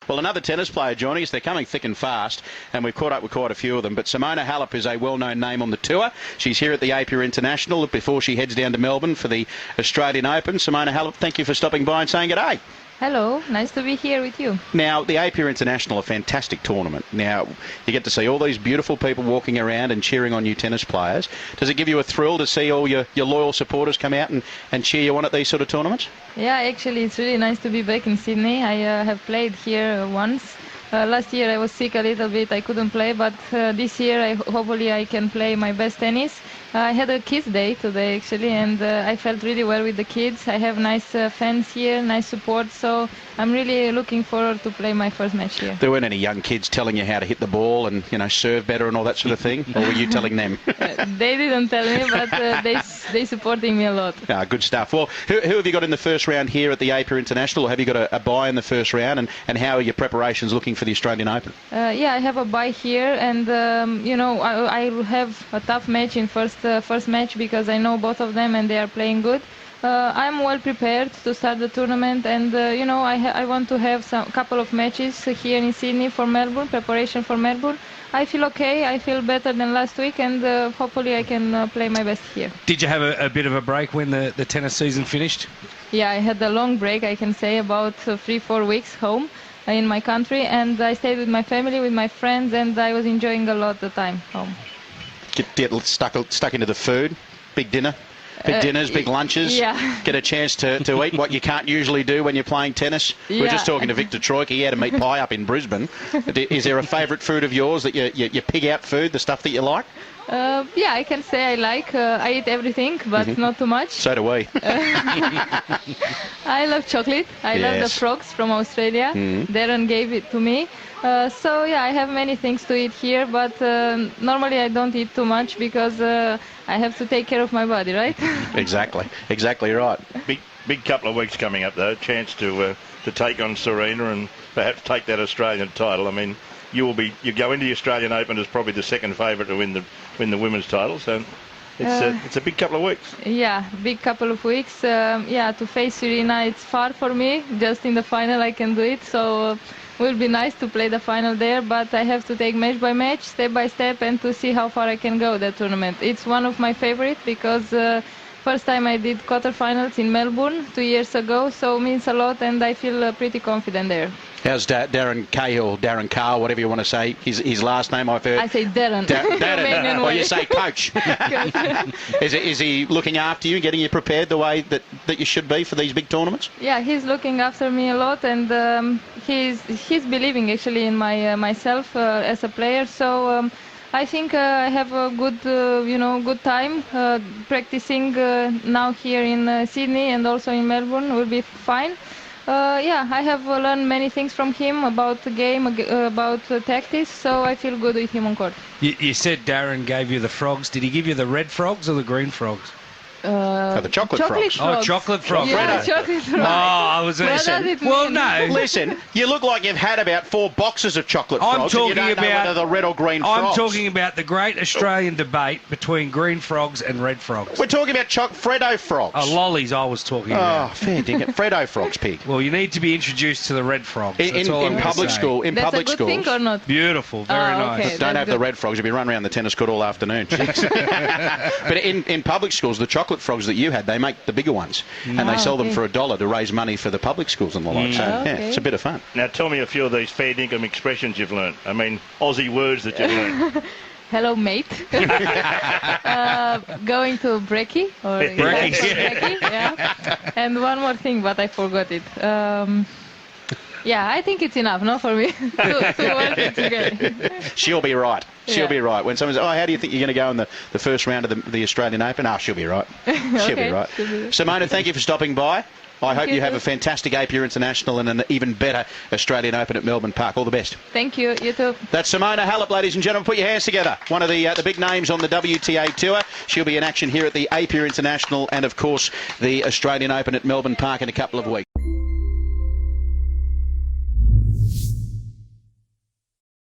Well, another tennis player joining us. They're coming thick and fast, and we've caught up with quite a few of them. But Simona Halep is a well-known name on the tour. She's here at the Apia International before she heads down to Melbourne for the Australian Open. Simona Halep, thank you for stopping by and saying g'day. Hello, nice to be here with you. Now, the Apia International, a fantastic tournament. Now, you get to see all these beautiful people walking around and cheering on you tennis players. Does it give you a thrill to see all your loyal supporters come out and cheer you on at these sort of tournaments? Yeah, actually, it's really nice to be back in Sydney. I have played here once. Last year I was sick a little bit, I couldn't play, but this year hopefully I can play my best tennis. I had a kids day today actually, and I felt really well with the kids. I have nice fans here, nice support, so I'm really looking forward to play my first match here. There weren't any young kids telling you how to hit the ball and, you know, serve better and all that sort of thing, or were you telling them? They didn't tell me, but they supporting me a lot. Ah, good stuff. Well, who have you got in the first round here at the Apia International, or have you got a bye in the first round, and how are your preparations looking for the Australian Open? Yeah, I have a bye here, and you know, I will have a tough match in first match because I know both of them and they are playing good. I'm well prepared to start the tournament, and you know, I want to have a couple of matches here in Sydney for Melbourne, preparation for Melbourne. I feel okay, I feel better than last week, and hopefully I can play my best here. Did you have a bit of a break when the tennis season finished? Yeah, I had a long break, I can say, about 3-4 weeks home in my country, and I stayed with my family, with my friends, and I was enjoying a lot the time home. Get stuck into the food, big dinner. Big dinners, big lunches, yeah. Get a chance to eat what you can't usually do when you're playing tennis. Yeah. We're just talking to Victor Troika. He had a meat pie up in Brisbane. Is there a favourite food of yours, that your pig-out food, the stuff that you like? Yeah, I can say I like. I eat everything, but not too much. So do we. I love chocolate. I love the frogs from Australia. Darren gave it to me. So yeah, I have many things to eat here, but normally I don't eat too much because I have to take care of my body, right? Exactly right. Big couple of weeks coming up though. Chance to take on Serena and perhaps take that Australian title. I mean, you go into the Australian Open as probably the second favourite to win the women's title. So it's a big couple of weeks. Yeah, big couple of weeks. Yeah, to face Serena, it's far for me. Just in the final I can do it. So. Will be nice to play the final there, but I have to take match by match, step by step, and to see how far I can go that tournament. It's one of my favorites because first time I did quarterfinals in Melbourne 2 years ago, so it means a lot, and I feel pretty confident there. How's Darren Cahill, Darren Carr, whatever you want to say, his last name I've heard? I say Darren. Darren. Or you say coach. Is he looking after you, getting you prepared the way that you should be for these big tournaments? Yeah, he's looking after me a lot, and he's believing actually in myself as a player. So I think I have a good good time practicing now here in Sydney and also in Melbourne. Will be fine. Yeah, I have learned many things from him about the game, about tactics, so I feel good with him on court. You said Darren gave you the frogs. Did he give you the red frogs or the green frogs? The chocolate frogs. Oh, chocolate frogs. Yeah, chocolate frogs. Oh, I was listening. Well, no. Listen, you look like you've had about 4 boxes of chocolate frogs. I'm talking and you don't know whether the red or green frogs. I'm talking about the great Australian debate between green frogs and red frogs. We're talking about Freddo frogs. Oh, lollies I was talking about. Oh, fair dinkum. Freddo frogs, pig. Well, you need to be introduced to the red frogs. In public school. In That's public a good schools. thing or not? Beautiful, very nice. Okay, Don't have the red frogs. You'll be running around the tennis court all afternoon. But in public schools, the chocolate frogs that you had, they make the bigger ones, and they sell them for $1 to raise money for the public schools and the like. So yeah, it's a bit of fun. Now tell me a few of these fair dinkum expressions you've learnt. I mean, Aussie words that you've learnt. Hello, mate. Going to brekkie. Brekkie, yeah. And one more thing, but I forgot it. Yeah, I think it's enough, no, for me to work it together. She'll be right. She'll be right. When someone says, how do you think you're going to go in the first round of the Australian Open? She'll be right. She'll be right. Simona, thank you for stopping by. I hope you have a fantastic Apia International and an even better Australian Open at Melbourne Park. All the best. Thank you. You too. That's Simona Halep, ladies and gentlemen. Put your hands together. One of the big names on the WTA Tour. She'll be in action here at the Apia International and, of course, the Australian Open at Melbourne Park in a couple of weeks.